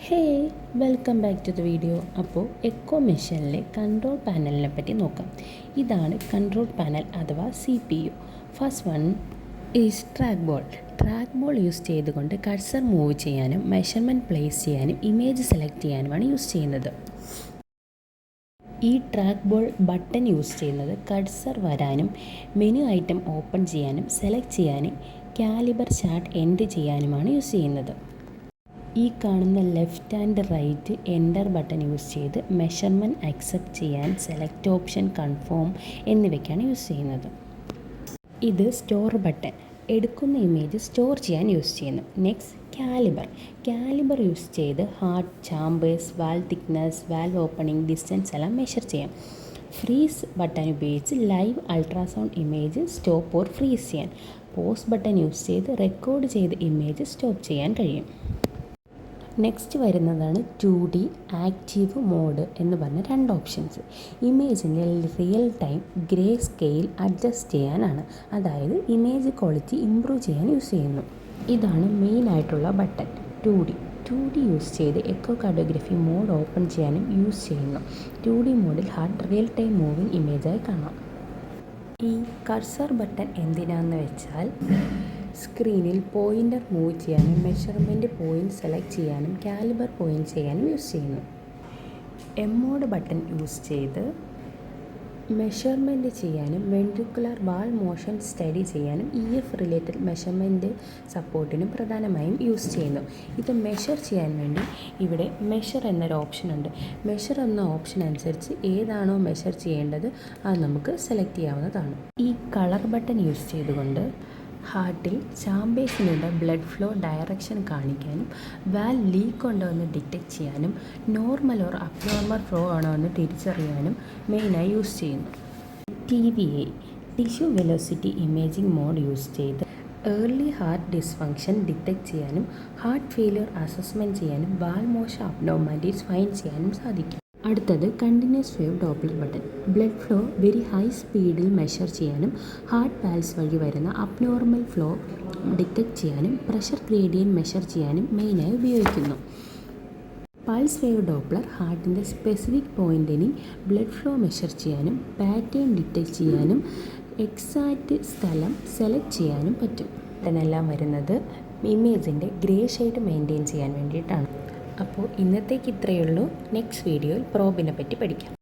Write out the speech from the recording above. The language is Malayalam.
Hey, welcome back to the video. അപ്പോൾ എക്കോ മെഷീനിലെ കൺട്രോൾ പാനലിനെ പറ്റി നോക്കാം. ഇതാണ് കൺട്രോൾ പാനൽ അഥവാ CPU. First one is track ball. Track ball use ചെയ്തുകൊണ്ട് കഴ്സർ മൂവ് ചെയ്യാനും മെഷർമെൻറ്റ് പ്ലേസ് ചെയ്യാനും ഇമേജ് സെലക്ട് ചെയ്യാനുമാണ് യൂസ് ചെയ്യുന്നത്. ഈ ട്രാക്ക് ബോൾ ബട്ടൺ യൂസ് ചെയ്യുന്നത് കഴ്സർ വരാനും മെനു ഐറ്റം ഓപ്പൺ ചെയ്യാനും സെലക്ട് ചെയ്യാനും കാലിബർ ചാർട്ട് എൻഡ് ചെയ്യാനുമാണ് യൂസ് ചെയ്യുന്നത്. ഈ കാണുന്ന left and right enter button use ചെയ്ത് മെഷർമെൻറ്റ് അക്സെപ്റ്റ് ചെയ്യാൻ സെലക്ട് ഓപ്ഷൻ കൺഫേം എന്നിവയ്ക്കാണ് യൂസ് ചെയ്യുന്നത്. ഇത് സ്റ്റോർ ബട്ടൺ, എടുക്കുന്ന ഇമേജ് സ്റ്റോർ ചെയ്യാൻ യൂസ് ചെയ്യുന്നു. നെക്സ്റ്റ് കാലിബർ യൂസ് ചെയ്ത് ഹാർട്ട്, ചാമ്പേഴ്സ്, വാൽ തിക്നെസ്, വാൽ ഓപ്പണിംഗ്, ഡിസ്റ്റൻസ് എല്ലാം മെഷർ ചെയ്യാം. ഫ്രീസ് ബട്ടൺ ഉപയോഗിച്ച് live ultrasound image stop or freeze ചെയ്യാൻ. പോസ് ബട്ടൺ യൂസ് ചെയ്ത് റെക്കോർഡ് ചെയ്ത ഇമേജ് സ്റ്റോപ്പ് ചെയ്യാൻ കഴിയും. നെക്സ്റ്റ് വരുന്നതാണ് 2D ആക്റ്റീവ് മോഡ് എന്ന് പറഞ്ഞ രണ്ട് ഓപ്ഷൻസ്. ഇമേജിൻ്റെ real time grey scale adjust ചെയ്യാനാണ്, അതായത് ഇമേജ് ക്വാളിറ്റി ഇമ്പ്രൂവ് ചെയ്യാൻ യൂസ് ചെയ്യുന്നു. ഇതാണ് മെയിൻ ആയിട്ടുള്ള ബട്ടൺ 2D യൂസ് ചെയ്ത് എക്കോ കാർഡിയോഗ്രഫി മോഡ് ഓപ്പൺ ചെയ്യാനും യൂസ് ചെയ്യുന്നു. 2D മോഡിൽ ഹാർട്ട് റിയൽ ടൈം മൂവിങ് ഇമേജായി കാണാം. ഈ കഴ്സർ ബട്ടൺ എന്തിനാന്ന് വെച്ചാൽ സ്ക്രീനിൽ പോയിൻ്റർ മൂവ് ചെയ്യാനും മെഷർമെൻറ്റ് പോയിൻ്റ് സെലക്ട് ചെയ്യാനും കാലിബർ പോയിൻ്റ് ചെയ്യാനും യൂസ് ചെയ്യുന്നു. മോഡ് ബട്ടൺ യൂസ് ചെയ്ത് മെഷർമെൻറ്റ് ചെയ്യാനും വെൻട്രിക്കുലർ വാൾ മോഷൻ സ്റ്റഡി ചെയ്യാനും റിലേറ്റഡ് മെഷർമെൻറ്റ് സപ്പോർട്ടിനും പ്രധാനമായും യൂസ് ചെയ്യുന്നു. ഇത് മെഷർ ചെയ്യാൻ വേണ്ടി ഇവിടെ മെഷർ എന്നൊരു ഓപ്ഷൻ ഉണ്ട്. മെഷർ എന്ന ഓപ്ഷൻ അനുസരിച്ച് ഏതാണോ മെഷർ ചെയ്യേണ്ടത് അത് നമുക്ക് സെലക്ട് ചെയ്യാവുന്നതാണ്. ഈ കളർ ബട്ടൺ യൂസ് ചെയ്തുകൊണ്ട് ഹാർട്ടിൽ ചാമ്പേഴ്സിനുള്ള ബ്ലഡ് ഫ്ലോ ഡയറക്ഷൻ കാണിക്കാനും വാൽ ലീക്ക് ഉണ്ടോ എന്ന് ഡിറ്റക്ട് ചെയ്യാനും നോർമൽ ഓർ അബ്നോർമൽ ഫ്ലോ ആണോ എന്ന് തിരിച്ചറിയാനും മെയിനായി യൂസ് ചെയ്യുന്നു. TVA tissue velocity imaging mode use ചെയ്ത് ഏർലി ഹാർട്ട് ഡിസ്ഫങ്ഷൻ ഡിറ്റക്ട് ചെയ്യാനും ഹാർട്ട് ഫെയിലിയർ അസസ്മെൻറ്റ് ചെയ്യാനും വാൽ മോഷൻ അബ്നോർമാലിറ്റീസ് ഫൈൻഡ് ചെയ്യാനും സാധിക്കും. അടുത്തത് continuous wave Doppler button. Blood flow very high സ്പീഡിൽ മെഷർ ചെയ്യാനും ഹാർട്ട് വാൽസ് വഴി വരുന്ന അബ്നോർമൽ ഫ്ലോ ഡിറ്റക്ട് ചെയ്യാനും പ്രഷർ ഗ്രേഡിയൻറ്റ് മെഷർ ചെയ്യാനും മെയിനായി ഉപയോഗിക്കുന്നു. പൾസ് വേവ് ഡോപ്ലർ ഹാർട്ടിൻ്റെ സ്പെസിഫിക് പോയിൻറ്റിന് ബ്ലഡ് ഫ്ലോ മെഷർ ചെയ്യാനും പാറ്റേൺ ഡിറ്റക്ട് ചെയ്യാനും എക്സാക്റ്റ് സ്ഥലം സെലക്ട് ചെയ്യാനും പറ്റും. ഇതിനെല്ലാം വരുന്നത് ഇമേജിൻ്റെ ഗ്രേ ഷെയ്ഡ് മെയിൻറ്റെയിൻ ചെയ്യാൻ വേണ്ടിയിട്ടാണ്. അപ്പോൾ ഇന്നത്തേക്ക് ഇത്രയേ ഉള്ളൂ. നെക്സ്റ്റ് വീഡിയോയിൽ പ്രോബിനെ പറ്റി പഠിക്കാം.